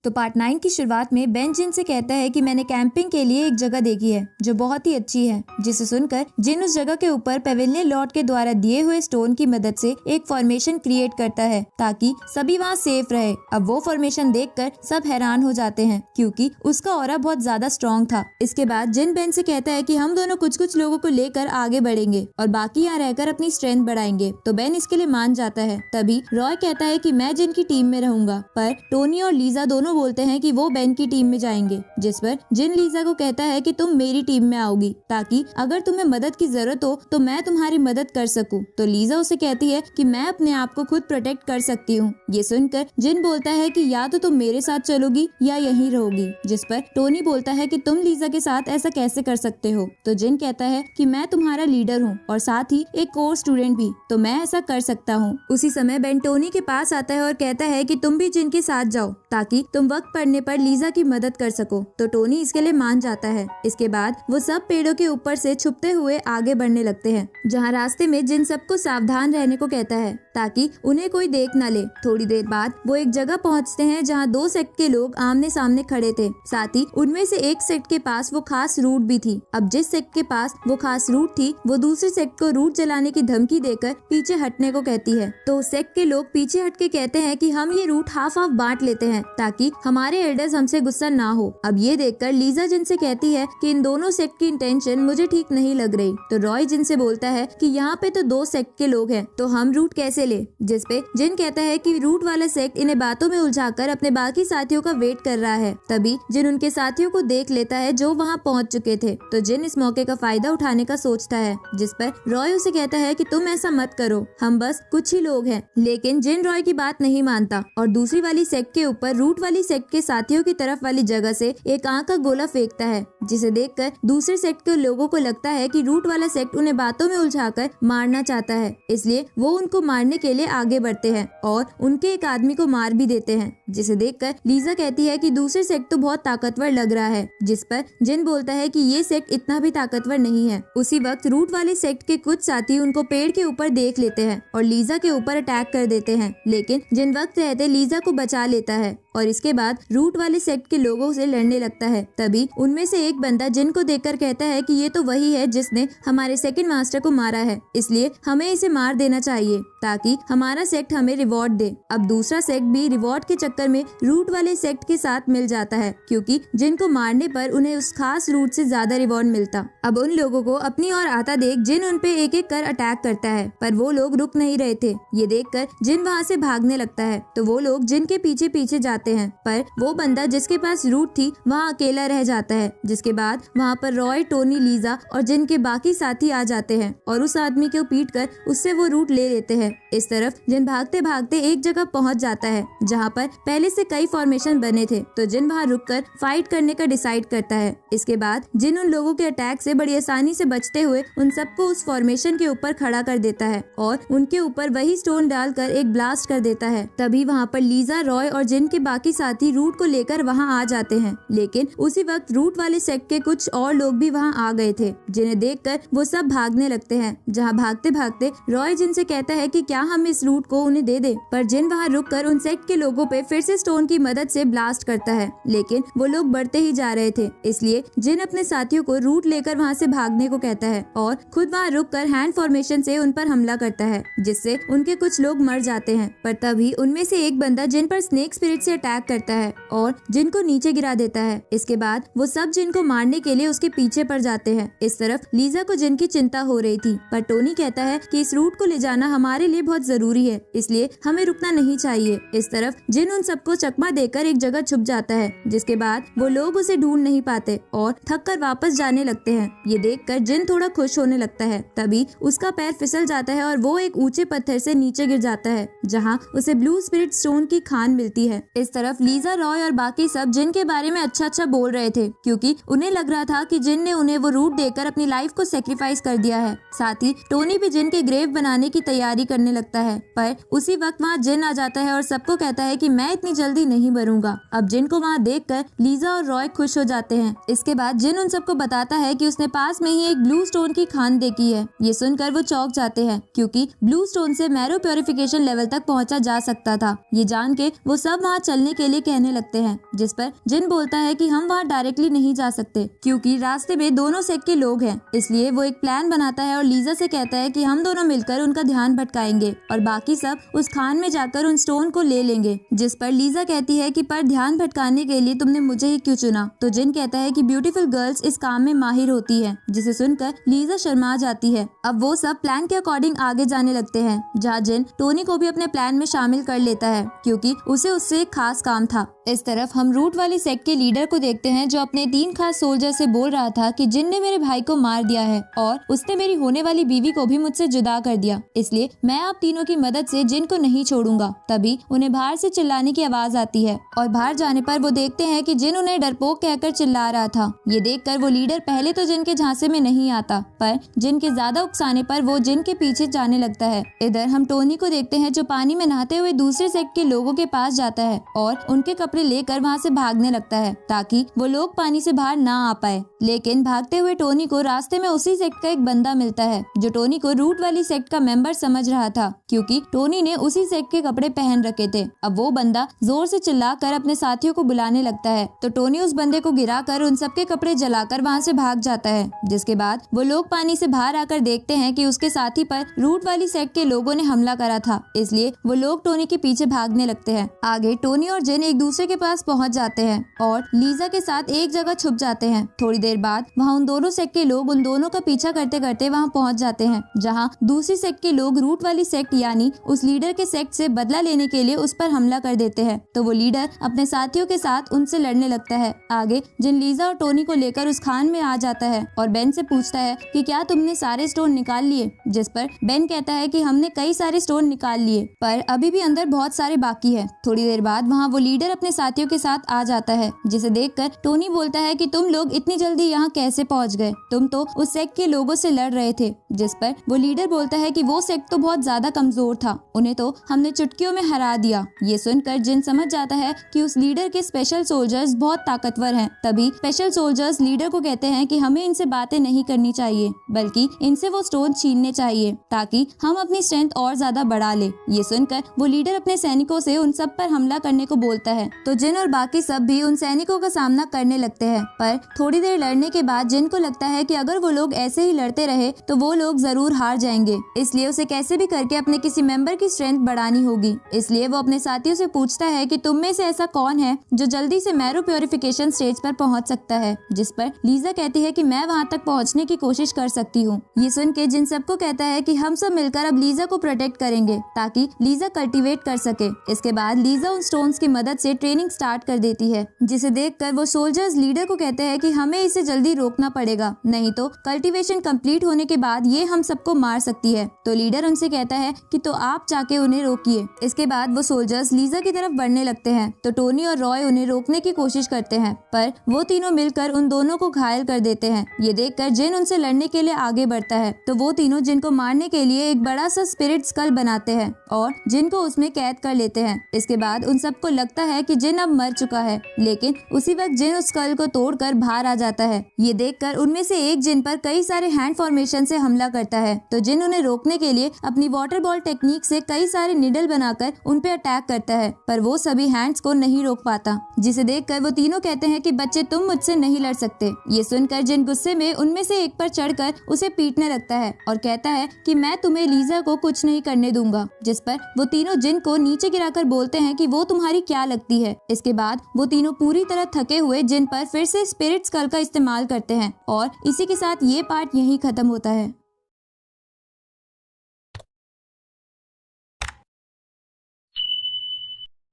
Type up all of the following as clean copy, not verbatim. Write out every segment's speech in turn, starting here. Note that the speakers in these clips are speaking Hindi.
तो पार्ट 9 की शुरुआत में बेन जिन से कहता है कि मैंने कैंपिंग के लिए एक जगह देखी है जो बहुत ही अच्छी है, जिसे सुनकर जिन उस जगह के ऊपर पेविलियन लॉर्ड के द्वारा दिए हुए स्टोन की मदद से एक फॉर्मेशन क्रिएट करता है ताकि सभी वहाँ सेफ रहे। अब वो फॉर्मेशन देखकर सब हैरान हो जाते हैं क्योंकि उसका ऑरा बहुत ज्यादा स्ट्रॉन्ग था। इसके बाद जिन बेन से कहता है कि हम दोनों कुछ कुछ लोगों को लेकर आगे बढ़ेंगे और बाकी यहाँ रहकर अपनी स्ट्रेंथ बढ़ाएंगे। तो बेन इसके लिए मान जाता है। तभी रॉय कहता है कि मैं जिन की टीम में रहूंगा, पर टोनी और लीजा दोनों बोलते हैं कि वो बेन की टीम में जाएंगे, जिस पर जिन लीजा को कहता है कि तुम मेरी टीम में आओगी ताकि अगर तुम्हें मदद की जरूरत हो तो मैं तुम्हारी मदद कर सकूं। तो लीजा उसे कहती है कि मैं अपने आप को खुद प्रोटेक्ट कर सकती हूँ। ये सुनकर जिन बोलता है कि या तो तुम मेरे साथ चलोगी या यहीं रहोगी, जिस पर टोनी बोलता है कि तुम लीजा के साथ ऐसा कैसे कर सकते हो। तो जिन कहता है कि मैं तुम्हारा लीडर हूँ और साथ ही एक कोर स्टूडेंट भी, तो मैं ऐसा कर सकता हूँ। उसी समय बेन टोनी के पास आता है और कहता है कि तुम भी जिन के साथ जाओ ताकि तुम वक्त पड़ने पर लीजा की मदद कर सको। तो टोनी इसके लिए मान जाता है। इसके बाद वो सब पेड़ों के ऊपर से छुपते हुए आगे बढ़ने लगते हैं, जहाँ रास्ते में जिन सबको सावधान रहने को कहता है ताकि उन्हें कोई देख न ले। थोड़ी देर बाद वो एक जगह पहुँचते हैं जहाँ 2 सेक्ट के लोग आमने सामने खड़े थे। साथ ही उनमें से एक सेक्ट के पास वो खास रूट भी थी। अब जिस सेक्ट के पास वो खास रूट थी वो दूसरे सेक्ट को रूट जलाने की धमकी देकर पीछे हटने को कहती है। तो सेक्ट के लोग पीछे हट के कहते हैं कि हम ये रूट हाफ हाफ बांट लेते हैं ताकि हमारे एल्डर्स हमसे गुस्सा ना हो। अब ये देखकर लीजा जिन से कहती है कि इन दोनों सेक्ट की इंटेंशन मुझे ठीक नहीं लग रही। तो रॉय जिन से बोलता है कि यहाँ पे तो 2 सेक्ट के लोग हैं, तो हम रूट कैसे ले, जिस पे जिन कहता है कि रूट वाला सेक्ट इन्हें बातों में उलझाकर अपने बाकी साथियों का वेट कर रहा है। तभी जिन उनके साथियों को देख लेता है जो वहाँ पहुँच चुके थे। तो जिन इस मौके का फायदा उठाने का सोचता है, जिस पर रॉय उसे कहता है कि तुम ऐसा मत करो, हम बस कुछ ही लोग हैं। लेकिन जिन रॉय की बात नहीं मानता और दूसरी वाली सेक्ट के ऊपर रूट वाली सेक्ट के साथियों की तरफ वाली जगह से एक आंख का गोला फेंकता है, जिसे देखकर दूसरे सेक्ट के लोगों को लगता है कि रूट वाला सेक्ट उन्हें बातों में उलझाकर मारना चाहता है। इसलिए वो उनको मारने के लिए आगे बढ़ते हैं और उनके एक आदमी को मार भी देते हैं, जिसे देखकर लीजा कहती है कि दूसरे सेक्ट तो बहुत ताकतवर लग रहा है, जिस पर जिन बोलता है कि ये सेक्ट इतना भी ताकतवर नहीं है। उसी वक्त रूट वाले सेक्ट के कुछ साथी उनको पेड़ के ऊपर देख लेते हैं और लीजा के ऊपर अटैक कर देते हैं, लेकिन जिन वक्त रहते लीजा को बचा लेता है और इसके बाद रूट वाले सेक्ट के लोगों से लड़ने लगता है। तभी उनमें से एक बंदा जिन को देखकर कहता है कि ये तो वही है जिसने हमारे सेकंड मास्टर को मारा है, इसलिए हमें इसे मार देना चाहिए ताकि हमारा सेक्ट हमें रिवॉर्ड दे। अब दूसरा सेक्ट भी रिवॉर्ड के चक्कर में रूट वाले सेक्ट के साथ मिल जाता है क्योंकि जिन को मारने पर उन्हें उस खास रूट से ज्यादा रिवॉर्ड मिलता। अब उन लोगों को अपनी ओर आता देख जिन उन पे एक एक कर अटैक करता है, पर वो लोग रुक नहीं रहे थे। ये देखकर जिन वहाँ से भागने लगता है तो वो लोग जिन के पीछे पीछे जाते हैं, पर वो बंदा जिसके पास रूट थी वहाँ अकेला रह जाता है। जिसके बाद वहाँ पर रॉय, टोनी, लीजा और जिन के बाकी साथी आ जाते हैं और उस आदमी को पीट कर उससे वो रूट ले लेते हैं। इस तरफ जिन भागते भागते एक जगह पहुँच जाता है जहाँ पर पहले से कई फॉर्मेशन बने थे, तो जिन वहाँ रुककर फाइट करने का डिसाइड करता है। इसके बाद जिन उन लोगों के अटैक से बड़ी आसानी से बचते हुए उन सबको उस फॉर्मेशन के ऊपर खड़ा कर देता है और उनके ऊपर वही स्टोन डालकर एक ब्लास्ट कर देता है। तभी वहाँ पर लीजा, रॉय और जिन के बाकी साथी रूट को लेकर वहाँ आ जाते हैं, लेकिन उसी वक्त रूट वाले सेक्ट के कुछ और लोग भी वहाँ आ गए थे, जिन्हें देखकर वो सब भागने लगते हैं। जहाँ भागते भागते रॉय जिन से कहता है कि क्या हम इस रूट को उन्हें दे दे, पर जिन वहाँ रुककर उन सेक्ट के लोगों पे फिर से स्टोन की मदद से ब्लास्ट करता है, लेकिन वो लोग बढ़ते ही जा रहे थे। इसलिए जिन अपने साथियों को रूट लेकर वहाँ से भागने को कहता है और खुद वहाँ रुककर हैंड फॉर्मेशन से उन पर हमला करता है, जिससे उनके कुछ लोग मर जाते हैं। पर तभी उनमें से एक बंदा जिन पर स्नेक स्पिरिट से अटैक करता है और जिन को नीचे गिरा देता है। इसके बाद वो सब जिन को मारने के लिए उसके पीछे पड़ जाते हैं। इस तरफ लीजा को जिन की चिंता हो रही थी, पर टोनी कहता है कि इस रूट को ले जाना हमारे लिए बहुत जरूरी है, इसलिए हमें रुकना नहीं चाहिए। इस तरफ जिन उन सबको चकमा देकर एक जगह छुप जाता है, जिसके बाद वो लोग उसे ढूंढ नहीं पाते और थक कर वापस जाने लगते हैं। ये देखकर जिन थोड़ा खुश होने लगता है। तभी उसका पैर फिसल जाता है और वो एक ऊंचे पत्थर से नीचे गिर जाता है, जहाँ उसे ब्लू स्पिरिट स्टोन की खान मिलती है। इस तरफ लीजा, रॉय और बाकी सब जिन के बारे में अच्छा बोल रहे थे क्योंकि उन्हें लग रहा था कि जिन ने उन्हें वो रूट देकर अपनी लाइफ को सेक्रीफाइस कर दिया है। साथ ही टोनी भी जिन के ग्रेव बनाने की तैयारी करने लगता है, पर उसी वक्त वहाँ जिन आ जाता है और सबको कहता है कि मैं इतनी जल्दी नहीं मरूंगा। अब जिन को वहाँ देखकर लीजा और रॉय खुश हो जाते हैं। इसके बाद जिन उन सबको बताता है कि उसने पास में ही एक ब्लू स्टोन की खान देखी है। ये सुनकर वो चौंक जाते हैं क्योंकि ब्लू स्टोन से मैरो प्योरिफिकेशन लेवल तक पहुँचा जा सकता था। ये जान के वो सब वहाँ चलने के लिए कहने लगते हैं, जिस पर जिन बोलता है कि हम वहाँ डायरेक्टली नहीं जा सकते क्योंकि रास्ते में दोनों सेक्ट के लोग हैं। इसलिए वो एक प्लान बनाता है और लीजा से कहता है कि हम दोनों मिलकर उनका ध्यान भटकाएंगे और बाकी सब उस खान में जाकर उन स्टोन को ले लेंगे। जिस पर लीजा कहती है कि पर ध्यान भटकाने के लिए तुमने मुझे ही क्यों चुना। तो जिन कहता है कि ब्यूटीफुल गर्ल्स इस काम में माहिर होती है, जिसे सुनकर लीजा शर्मा जाती है। अब वो सब प्लान के अकॉर्डिंग आगे जाने लगते हैं, जहाँ जिन टोनी को भी अपने प्लान में शामिल कर लेता है क्योंकि उसे उससे एक खास काम था। इस तरफ हम रूट वाली सेक्ट के लीडर को देखते हैं जो अपने 3 खास सोल्जर से बोल रहा था कि जिन ने मेरे भाई को मार दिया है और उसने मेरी होने वाली बीवी को भी मुझसे जुदा कर दिया, इसलिए मैं आप तीनों की मदद से जिन को नहीं छोड़ूंगा। तभी उन्हें बाहर से चिल्लाने की आवाज आती है और बाहर जाने पर वो देखते हैं कि जिन उन्हें डरपोक कहकर चिल्ला रहा था। ये देखकर वो लीडर पहले तो जिन के झांसे में नहीं आता, पर जिन के ज्यादा उकसाने पर वो जिन के पीछे जाने लगता है। इधर हम टोनी को देखते हैं जो पानी में नहाते हुए दूसरे सेक्ट के लोगों के पास जाता है और उनके कपड़े लेकर वहाँ से भागने लगता है ताकि वो लोग पानी से बाहर ना आ पाए। लेकिन भागते हुए टोनी को रास्ते में उसी सेक्ट का एक बंदा मिलता है जो टोनी को रूट वाली सेक्ट का मेंबर समझ रहा था क्योंकि टोनी ने उसी सेक्ट के कपड़े पहन रखे थे। अब वो बंदा जोर से चिल्लाकर अपने साथियों को बुलाने लगता है तो टोनी उस बंदे को गिराकर उन सबके कपड़े जलाकर वहाँ से भाग जाता है। जिसके बाद वो लोग पानी से बाहर आकर देखते हैं कि उसके साथी पर रूट वाली सेक्ट के लोगों ने हमला करा था, इसलिए वो लोग टोनी के पीछे भागने लगते हैं। आगे टोनी और जिन एक दूसरे के पास पहुंच जाते हैं और लीजा के साथ एक जगह छुप जाते हैं। थोड़ी देर बाद वहाँ उन दोनों सेक्ट के लोग उन दोनों का पीछा करते करते वहाँ पहुँच जाते हैं, जहाँ दूसरी सेक्ट के लोग रूट वाली सेक्ट यानी उस लीडर के सेक्ट से बदला लेने के लिए उस पर हमला कर देते हैं। तो वो लीडर अपने साथियों के साथ उनसे लड़ने लगता है। आगे जिन लीजा और टोनी को लेकर उस खान में आ जाता है और बेन से पूछता है कि क्या तुमने सारे स्टोन निकाल लिए। जिस पर बेन कहता है कि हमने कई सारे स्टोन निकाल लिए पर अभी भी अंदर बहुत सारे बाकी है। थोड़ी देर बाद वहाँ वो लीडर अपने साथियों के साथ आ जाता है, जिसे देखकर टोनी बोलता है कि तुम लोग इतनी जल्दी यहाँ कैसे पहुँच गए, तुम तो उस सेक्ट के लोगों से लड़ रहे थे। जिस पर वो लीडर बोलता है कि वो सेक्ट तो बहुत ज्यादा कमजोर था, उन्हें तो हमने चुटकियों में हरा दिया। ये सुनकर जिन समझ जाता है कि उस लीडर के स्पेशल सोल्जर्स बहुत ताकतवर हैं। तभी स्पेशल सोल्जर्स लीडर को कहते हैं कि हमें इनसे बातें नहीं करनी चाहिए बल्कि इनसे वो स्टोन छीनने चाहिए ताकि हम अपनी स्ट्रेंथ और ज्यादा बढ़ा ले। ये सुनकर वो लीडर अपने सैनिकों से उन सब पर हमला करने को बोलता है तो जिन और बाकी सब भी उन सैनिकों का सामना करने लगते हैं। पर थोड़ी देर लड़ने के बाद जिन को लगता है कि अगर वो लोग ऐसे ही लड़ते रहे तो वो लोग जरूर हार जाएंगे, इसलिए उसे कैसे भी करके अपने किसी मेंबर की स्ट्रेंथ बढ़ानी होगी। इसलिए वो अपने साथियों से पूछता है कि तुम में से ऐसा कौन है जो जल्दी से मैरो प्योरिफिकेशन स्टेज पर पहुंच सकता है। जिस पर लीजा कहती है कि मैं वहां तक पहुंचने की कोशिश कर सकती हूँ। ये सुन के जिन सबको कहता है कि हम सब मिलकर अब लीजा को प्रोटेक्ट करेंगे ताकि लीजा कल्टीवेट कर सके। इसके बाद लीजा उन स्टोन्स की मदद से ट्रेनिंग स्टार्ट कर देती है, जिसे देखकर वो सोल्जर्स लीडर को कहते हैं कि हमें इसे जल्दी रोकना पड़ेगा, नहीं तो कल्टीवेशन कंप्लीट होने के बाद ये हम सबको मार सकती है। तो लीडर उनसे कहता है कि तो आप जाके उन्हें रोकिए। इसके बाद वो सोल्जर्स लीजा की तरफ बढ़ने लगते हैं तो टोनी और रॉय उन्हें रोकने की कोशिश करते हैं, पर वो तीनों मिलकर उन दोनों को घायल कर देते हैं। ये देखकर जिन उनसे लड़ने के लिए आगे बढ़ता है तो वो तीनों जिनको मारने के लिए एक बड़ा सा स्पिरिट स्कल बनाते हैं और जिन को उसमें कैद कर लेते हैं। इसके बाद उन सबको लगता है कि जिन अब मर चुका है, लेकिन उसी वक्त जिन उस स्कल को तोड़कर बाहर आ जाता है। ये देखकर उनमें से एक जिन पर कई सारे हैंड फॉर्मेशन से हमला करता है तो जिन उन्हें रोकने के लिए अपनी वाटर बॉल टेक्निक से कई सारे निडल बनाकर उन पे अटैक करता है, पर वो सभी हैंड्स को नहीं रोक पाता। जिसे देखकर वो तीनों कहते हैं कि बच्चे तुम मुझसे नहीं लड़ सकते। ये सुनकर जिन गुस्से में उनमें से एक पर चढ़कर उसे पीटने लगता है और कहता है कि मैं तुम्हें लीजा को कुछ नहीं करने दूंगा। जिस पर वो तीनों जिन को नीचे गिराकर बोलते हैं कि वो तुम्हारी क्या लगती है। इसके बाद वो तीनों पूरी तरह थके हुए जिन पर फिर से स्पिरिट स्कल का इस्तेमाल करते हैं और इसी के साथ ये पार्ट यहीं खत्म होता है।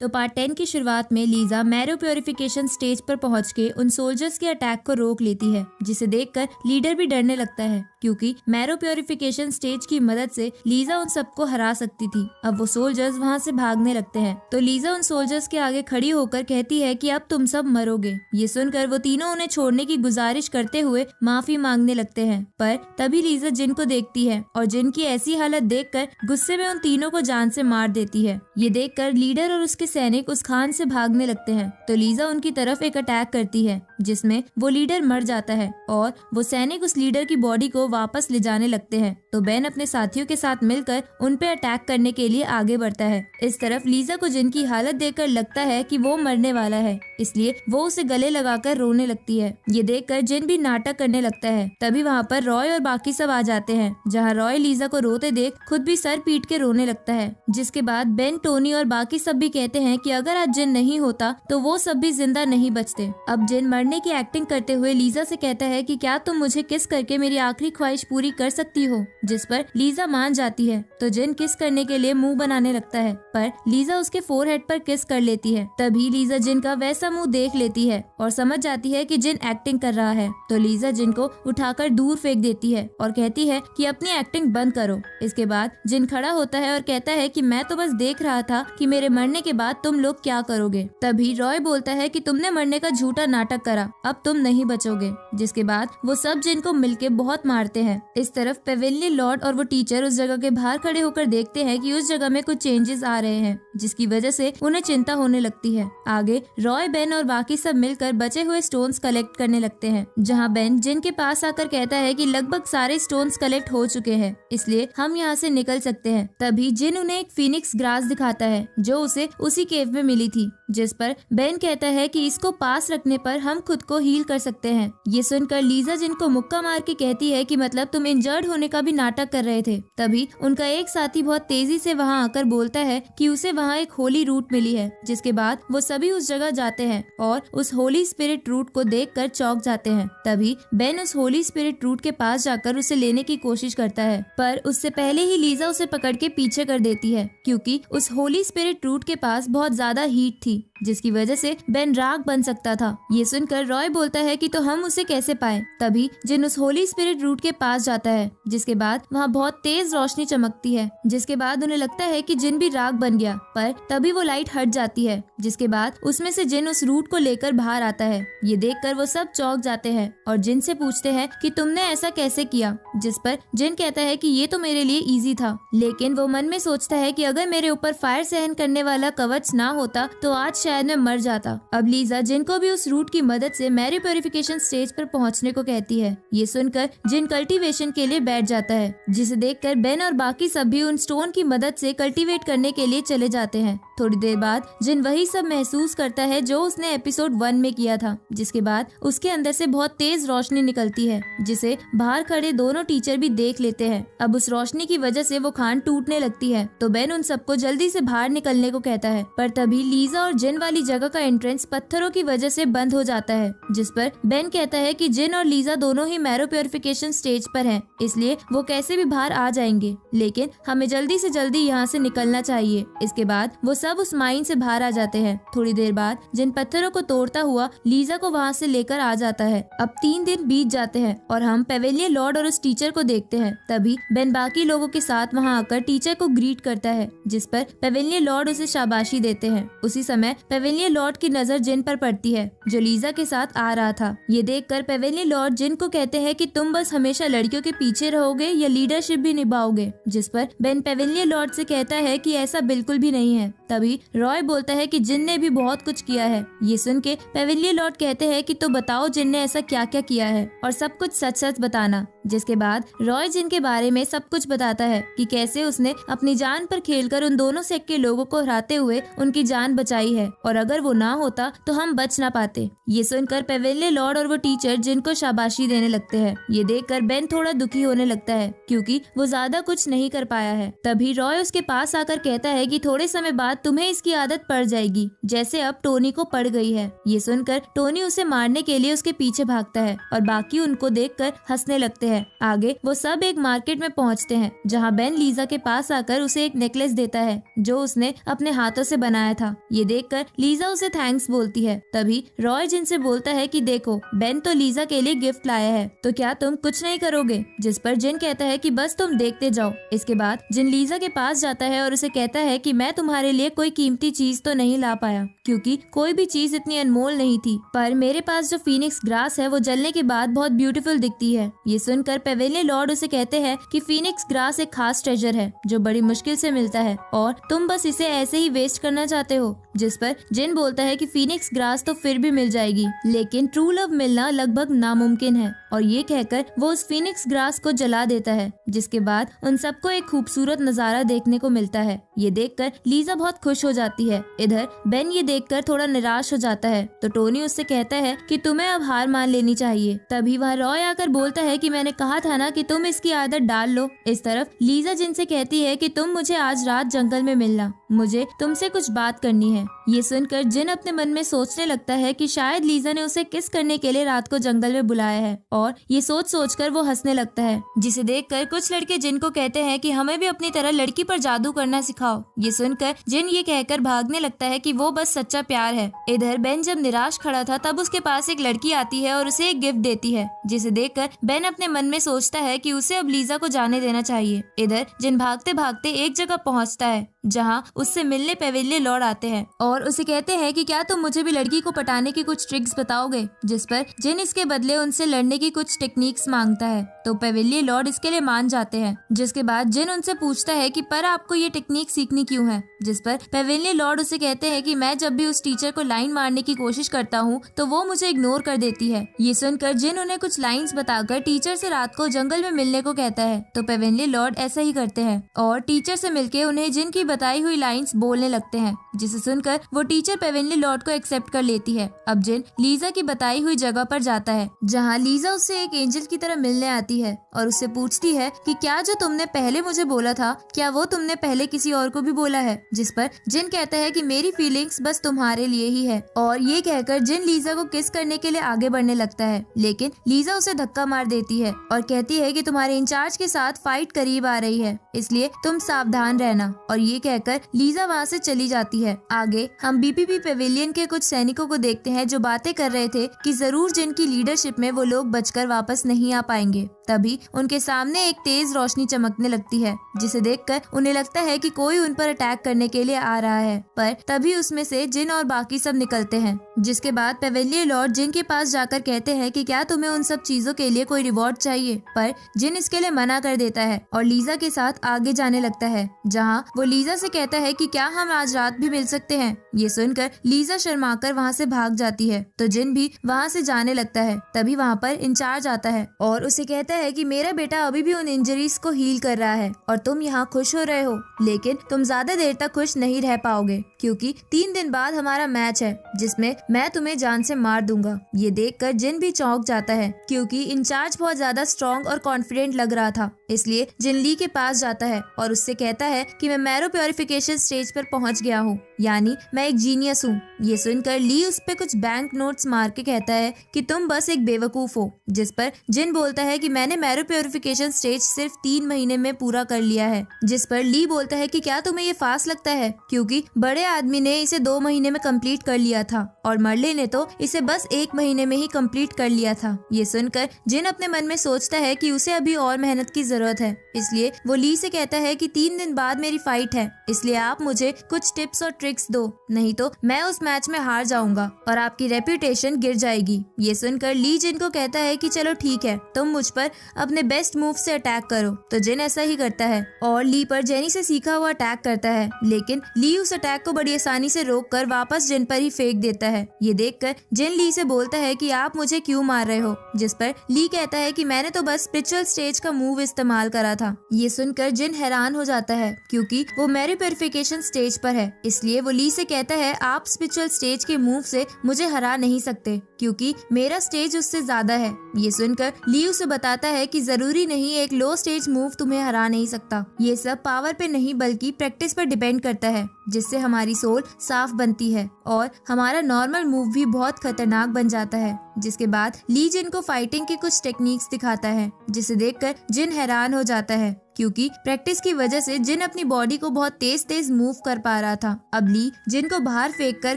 तो पार्ट 10 की शुरुआत में लीजा मैरो प्योरिफिकेशन स्टेज पर पहुंच के उन सोल्जर्स के अटैक को रोक लेती है, जिसे देखकर लीडर भी डरने लगता है क्योंकि मैरो प्योरिफिकेशन स्टेज की मदद से लीजा उन सबको हरा सकती थी। अब वो सोल्जर्स वहां से भागने लगते हैं तो लीजा उन सोल्जर्स के आगे खड़ी होकर कहती है कि अब तुम सब मरोगे। ये सुनकर वो तीनों उन्हें छोड़ने की गुजारिश करते हुए माफी मांगने लगते हैं, पर तभी लीजा जिन को देखती है और जिन की ऐसी हालत देखकर गुस्से में उन तीनों को जान से मार देती है। ये देखकर लीडर और उसके सैनिक उस खान से भागने लगते हैं तो लीजा उनकी तरफ एक अटैक करती है जिसमें वो लीडर मर जाता है और वो सैनिक उस लीडर की बॉडी को वापस ले जाने लगते हैं। तो बेन अपने साथियों के साथ मिलकर उन पे अटैक करने के लिए आगे बढ़ता है। इस तरफ लीजा को जिन की हालत देखकर लगता है कि वो मरने वाला है, इसलिए वो उसे गले लगाकर रोने लगती है। ये देखकर जिन भी नाटक करने लगता है। तभी वहाँ पर रॉय और बाकी सब आ जाते हैं, जहाँ रॉय लीजा को रोते देख खुद भी सर पीट के रोने लगता है। जिसके बाद बेन, टोनी और बाकी सब भी कहते हैं कि अगर आज जिन नहीं होता तो वो सब भी जिंदा नहीं बचते। अब जिन मरने की एक्टिंग करते हुए लीजा से कहता है कि क्या तुम मुझे किस करके मेरी आखिरी ख्वाहिश पूरी कर सकती हो, जिस पर लीजा मान जाती है। तो जिन किस करने के लिए मुंह बनाने लगता है, पर लीजा उसके फोरहेड पर किस कर लेती है। तभी लीजा जिन का वैसा मुंह देख लेती है और समझ जाती है कि जिन एक्टिंग कर रहा है। तो लीजा जिन को उठाकर दूर फेंक देती है और कहती है कि अपनी एक्टिंग बंद करो। इसके बाद जिन खड़ा होता है और कहता है कि मैं तो बस देख रहा था कि मेरे मरने के बाद तुम लोग क्या करोगे। तभी रॉय बोलता है कि तुमने मरने का झूठा नाटक करा, अब तुम नहीं बचोगे। जिसके बाद वो सब जिन को मिलके बहुत मारते हैं। इस तरफ पेवेलियन लॉर्ड और वो टीचर उस जगह के बाहर खड़े होकर देखते हैं कि उस जगह में कुछ चेंजेस आ रहे हैं, जिसकी वजह से उन्हें चिंता होने लगती है। आगे रॉय, बेन और बाकी सब मिलकर बचे हुए स्टोन्स कलेक्ट करने लगते हैं, जहाँ बेन जिन के पास आकर कहता है कि लगभग सारे स्टोन्स कलेक्ट हो चुके हैं, इसलिए हम यहाँ से निकल सकते हैं। तभी जिन उन्हें एक फिनिक्स ग्रास दिखाता है जो उसे उसी केव में मिली थी, जिस पर बेन कहता है कि इसको पास रखने पर हम खुद को हील कर सकते हैं। ये सुनकर लीजा जिन को मुक्का मार के कहती है कि मतलब तुम इंजर्ड होने का भी नाटक कर रहे थे। तभी उनका एक साथी बहुत तेजी से वहाँ आकर बोलता है कि उसे वहाँ एक होली रूट मिली है। जिसके बाद वो सभी उस जगह जाते हैं और उस होली स्पिरिट रूट को देखकर चौंक जाते हैं। तभी बेन उस होली स्पिरिट रूट के पास जाकर उसे लेने की कोशिश करता है, पर उससे पहले ही लीजा उसे पकड़ के पीछे कर देती है, क्योंकि उस होली स्पिरिट रूट के पास बहुत ज्यादा हीट थी, जिसकी वजह से बेन राख बन सकता था। ये सुनकर रॉय बोलता है कि तो हम उसे कैसे पाए। तभी जिन उस होली स्पिरिट रूट के पास जाता है, जिसके बाद वहाँ बहुत तेज रोशनी चमकती है, जिसके बाद उन्हें लगता है कि जिन भी राख बन गया, पर तभी वो लाइट हट जाती है। जिसके बाद उसमें से जिन उस रूट को लेकर बाहर आता है। ये देखकर वो सब चौंक जाते हैं और जिन से पूछते हैं कि तुमने ऐसा कैसे किया, जिस पर जिन कहता है कि ये तो मेरे लिए इजी था, लेकिन वो मन में सोचता है कि अगर मेरे ऊपर फायर सहन करने वाला कवच ना होता तो आज शायद मैं मर जाता। अब लीजा जिन को भी उस रूट की मदद से मैरी प्योरिफिकेशन स्टेज पर पहुंचने को कहती है। ये सुनकर जिन कल्टीवेशन के लिए बैठ जाता है, जिसे देखकर बेन और बाकी सब भी उन स्टोन की मदद से कल्टीवेट करने के लिए चले जाते हैं। थोड़ी देर बाद जिन वही सब महसूस करता है जो उसने एपिसोड 1 में किया था, जिसके बाद उसके अंदर से बहुत तेज रोशनी निकलती है, जिसे बाहर खड़े दोनों टीचर भी देख लेते हैं। अब उस रोशनी की वजह से वो खान टूटने लगती है, तो बेन उन सबको जल्दी से बाहर निकलने को कहता है, पर तभी लीजा और जिन वाली जगह का एंट्रेंस पत्थरों की वजह से बंद हो जाता है। जिस पर बेन कहता है कि जिन और लीजा दोनों ही मैरो प्योरिफिकेशन स्टेज पर हैं, इसलिए वो कैसे भी बाहर आ जाएंगे, लेकिन हमें जल्दी से जल्दी यहाँ से निकलना चाहिए। इसके बाद वो सब उस माइन से बाहर आ जाते हैं। थोड़ी देर बाद जिन पत्थरों को तोड़ता हुआ लीजा को वहाँ से लेकर आ जाता है। अब 3 दिन बीत जाते हैं और हम पेवेलियन लॉर्ड और उस टीचर को देखते हैं। तभी बेन बाकी लोगों के साथ वहाँ आकर टीचर को ग्रीट करता है, जिस पर पेवेलियन लॉर्ड उसे शाबाशी देते हैं। उसी समय पेवेलियन लॉर्ड की नजर जिन पर पड़ती है, जो लीजा के साथ आ रहा था। ये देखकर पेवेलियन लॉर्ड जिन को कहते हैं कि तुम बस हमेशा लड़कियों के पीछे रहोगे या लीडरशिप भी निभाओगे, जिस पर बेन पेवेलियन लॉर्ड से कहता है कि ऐसा बिल्कुल भी नहीं है। तभी रॉय बोलता है कि जिन ने भी बहुत कुछ किया है। ये सुन के पेवेलियन लॉर्ड कहते हैं कि तो बताओ जिन ने ऐसा क्या क्या किया है और सब कुछ सच सच बताना। जिसके बाद रॉय जिन के बारे में सब कुछ बताता है कि कैसे उसने अपनी जान पर खेलकर उन दोनों सेक्ट के लोगों को हराते हुए उनकी जान बचाई है, और अगर वो ना होता तो हम बच ना पाते। ये सुनकर पेवेलियन लॉर्ड और वो टीचर जिन को शाबाशी देने लगते हैं। ये देखकर बेन थोड़ा दुखी होने लगता है, क्योंकि वो ज्यादा कुछ नहीं कर पाया है। तभी रॉय उसके पास आकर कहता है कि थोड़े समय बाद तुम्हें इसकी आदत पड़ जाएगी, जैसे अब टोनी को पड़ गई है। ये सुनकर टोनी उसे मारने के लिए उसके पीछे भागता है और बाकी उनको देखकर हंसने लगते हैं। आगे वो सब एक मार्केट में पहुंचते हैं, जहां बेन लीजा के पास आकर उसे एक नेकलेस देता है जो उसने अपने हाथों से बनाया था। ये देखकर लीजा उसे थैंक्स बोलती है। तभी रॉय जिन से बोलता है कि देखो बेन तो लीजा के लिए गिफ्ट लाया है, तो क्या तुम कुछ नहीं करोगे, जिस पर जिन कहता है कि बस तुम देखते जाओ। इसके बाद जिन लीजा के पास जाता है और उसे कहता है कि मैं तुम्हारे लिए कोई कीमती चीज तो नहीं ला पाया, क्योंकि कोई भी चीज इतनी अनमोल नहीं थी, पर मेरे पास जो फीनिक्स ग्रास है वो जलने के बाद बहुत ब्यूटीफुल दिखती है। ये सुन सुनकर पेवेलियन लॉर्ड उसे कहते हैं कि फीनिक्स ग्रास एक खास ट्रेजर है जो बड़ी मुश्किल से मिलता है और तुम बस इसे ऐसे ही वेस्ट करना चाहते हो। जिस पर जिन बोलता है कि फीनिक्स ग्रास तो फिर भी मिल जाएगी, लेकिन ट्रू लव मिलना लगभग नामुमकिन है, और ये कहकर वो उस फीनिक्स ग्रास को जला देता है। जिसके बाद उन सबको एक खूबसूरत नजारा देखने को मिलता है। ये देखकर लीजा बहुत खुश हो जाती है। इधर बेन ये देखकर थोड़ा निराश हो जाता है, तो टोनी उससे कहता है कि तुम्हें अब हार मान लेनी चाहिए। तभी वह रॉय आकर बोलता है कि मैंने कहा था ना कि तुम इसकी आदत डाल लो। इस तरफ लीजा जिनसे कहती है कि तुम मुझे आज रात जंगल में मिलना, मुझे तुमसे कुछ बात करनी है। ये सुनकर जिन अपने मन में सोचने लगता है कि शायद लीजा ने उसे किस करने के लिए रात को जंगल में बुलाया है, और ये सोच कर वो हंसने लगता है। जिसे देखकर कुछ लड़के जिन को कहते हैं कि हमें भी अपनी तरह लड़की पर जादू करना सिखाओ। ये सुनकर जिन ये कहकर भागने लगता है कि वो बस सच्चा प्यार है। इधर बेन जब निराश खड़ा था तब उसके पास एक लड़की आती है और उसे एक गिफ्ट देती है, जिसे देखकर बेन अपने मन में सोचता है कि उसे अब लीजा को जाने देना चाहिए। इधर जिन भागते भागते एक जगह पहुंचता है जहाँ उससे मिलने पेवेलियन लॉर्ड आते हैं और उसे कहते हैं कि क्या तुम मुझे भी लड़की को पटाने की कुछ ट्रिक्स बताओगे। जिस पर जिन इसके बदले उनसे लड़ने की कुछ टेक्निक्स मांगता है, तो पेवेलियन लॉर्ड इसके लिए मान जाते हैं। जिसके बाद जिन उनसे पूछता है कि पर आपको ये टेक्निक सीखनी क्यों है। जिस पर पेवेलियन लॉर्ड उसे कहते हैं कि मैं जब भी उस टीचर को लाइन मारने की कोशिश करता हूँ तो वो मुझे इग्नोर कर देती है। ये सुनकर जिन उन्हें कुछ लाइन्स बताकर टीचर से रात को जंगल में मिलने को कहता है, तो पेवेलियन लॉर्ड ऐसा ही करते हैं और टीचर से मिलके उन्हें जिन की बताई हुई लाइन्स बोलने लगते हैं। जिसे सुनकर वो टीचर पेवेलियन लॉर्ड को एक्सेप्ट कर लेती है। अब जिन लीजा की बताई हुई जगह पर जाता है जहाँ लीजा उससे एक एंजल की तरह मिलने आती है और उससे पूछती है कि क्या जो तुमने पहले मुझे बोला था, क्या वो तुमने पहले किसी और को भी बोला है। जिस पर जिन कहता है कि मेरी फीलिंग्स बस तुम्हारे लिए ही है, और ये कहकर जिन लीजा को किस करने के लिए आगे बढ़ने लगता है, लेकिन लीजा उसे धक्का मार देती है और कहती है कि तुम्हारे इंचार्ज के साथ फाइट करीब आ रही है, इसलिए तुम सावधान रहना। और ये कहकर लीजा वहाँ से चली जाती है। आगे हम बीपीपी पेविलियन के कुछ सैनिकों को देखते हैं जो बातें कर रहे थे कि जरूर जिन की लीडरशिप में वो लोग बचकर वापस नहीं आ पाएंगे। तभी उनके सामने एक तेज रोशनी चमकने लगती है, जिसे देखकर उन्हें लगता है कि कोई उन पर अटैक करने के लिए आ रहा है, पर तभी उसमें से जिन और बाकी सब निकलते हैं। जिसके बाद पेवेलियन लॉर्ड जिन के पास जाकर कहते हैं कि क्या तुम्हें उन सब चीजों के लिए कोई रिवॉर्ड चाहिए, पर जिन इसके लिए मना कर देता है और लीजा के साथ आगे जाने लगता है, जहाँ वो लीजा से कहता है कि क्या हम आज रात भी मिल सकते हैं। ये सुनकर लीजा शर्माकर वहाँ से भाग जाती है, तो जिन भी वहाँ से जाने लगता है। तभी वहाँ पर इंचार्ज आता है और उसे कहता है कि मेरा बेटा अभी भी उन इंजरीज को हील कर रहा है और तुम यहाँ खुश हो रहे हो, लेकिन तुम ज्यादा देर तक खुश नहीं रह पाओगे क्योंकि 3 दिन बाद हमारा मैच है जिसमें मैं तुम्हें जान से मार दूंगा। ये देखकर जिन भी चौंक जाता है क्योंकि इंचार्ज बहुत ज्यादा स्ट्रॉन्ग और कॉन्फिडेंट लग रहा था, इसलिए जिन ली के पास जाता है और उससे कहता है कि मैं मैरो प्योरिफिकेशन स्टेज पर पहुंच गया हूँ, यानी मैं एक जीनियस हूँ। ये सुनकर ली उस पे कुछ बैंक नोट्स मार के कहता है कि तुम बस एक बेवकूफ हो। जिस पर जिन बोलता है कि मैंने मैरो प्योरिफिकेशन स्टेज सिर्फ 3 महीने में पूरा कर लिया है। जिस पर ली बोलता है कि क्या तुम्हें ये फास्ट लगता है, क्योंकि बड़े आदमी ने इसे 2 महीने में कंप्लीट कर लिया था और मर्ले ने तो इसे बस 1 महीने में ही कंप्लीट कर लिया था। ये सुनकर जिन अपने मन में सोचता है कि उसे अभी और मेहनत की जरूरत है, इसलिए वो ली से कहता है कि 3 दिन बाद मेरी फाइट है, इसलिए आप मुझे कुछ टिप्स और ट्रिक्स दो, नहीं तो मैं उस मैच में हार जाऊंगा और आपकी रेप्यूटेशन गिर जाएगी। ये सुनकर ली जिन को कहता है कि चलो ठीक है, तुम मुझ पर अपने बेस्ट मूव से अटैक करो। तो जिन ऐसा ही करता है और ली पर जेनी से सीखा हुआ अटैक करता है, लेकिन ली उस अटैक को बड़ी आसानी से रोककर वापस जिन पर ही फेंक देता है। ये देखकर जिन ली से बोलता है कि आप मुझे क्यों मार रहे हो। जिस पर ली कहता है कि मैंने तो बस स्पिरिचुअल स्टेज का मूव इस्तेमाल करा था। ये सुनकर जिन हैरान हो जाता है क्योंकि वो मैरी प्योरिफिकेशन स्टेज पर है, इसलिए वो ली से कहता है आप स्पिरिचुअल स्टेज के मूव से मुझे हरा नहीं सकते क्योंकि मेरा स्टेज उससे ज्यादा है। ये सुनकर ली उसे बताता है कि जरूरी नहीं एक लो स्टेज मूव तुम्हें हरा नहीं सकता, ये सब पावर पे नहीं बल्कि प्रैक्टिस पर डिपेंड करता है, जिससे हमारी सोल साफ बनती है और हमारा नॉर्मल मूव भी बहुत खतरनाक बन जाता है। जिसके बाद ली जिन को फाइटिंग की कुछ टेक्निक्स दिखाता है, जिसे देखकर जिन हैरान हो जाता है क्योंकि प्रैक्टिस की वजह से जिन अपनी बॉडी को बहुत तेज तेज मूव कर पा रहा था। अब ली जिन को बाहर फेंक कर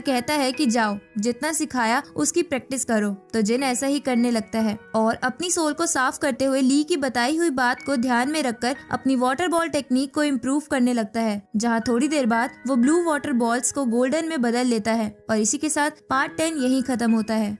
कहता है कि जाओ, जितना सिखाया उसकी प्रैक्टिस करो। तो जिन ऐसा ही करने लगता है और अपनी सोल को साफ करते हुए ली की बताई हुई बात को ध्यान में रखकर अपनी वाटर बॉल टेक्निक को इम्प्रूव करने लगता है, जहाँ थोड़ी देर बाद वो ब्लू वाटर बॉल्स को गोल्डन में बदल लेता है। और इसी के साथ पार्ट 10 यहीं खत्म होता है।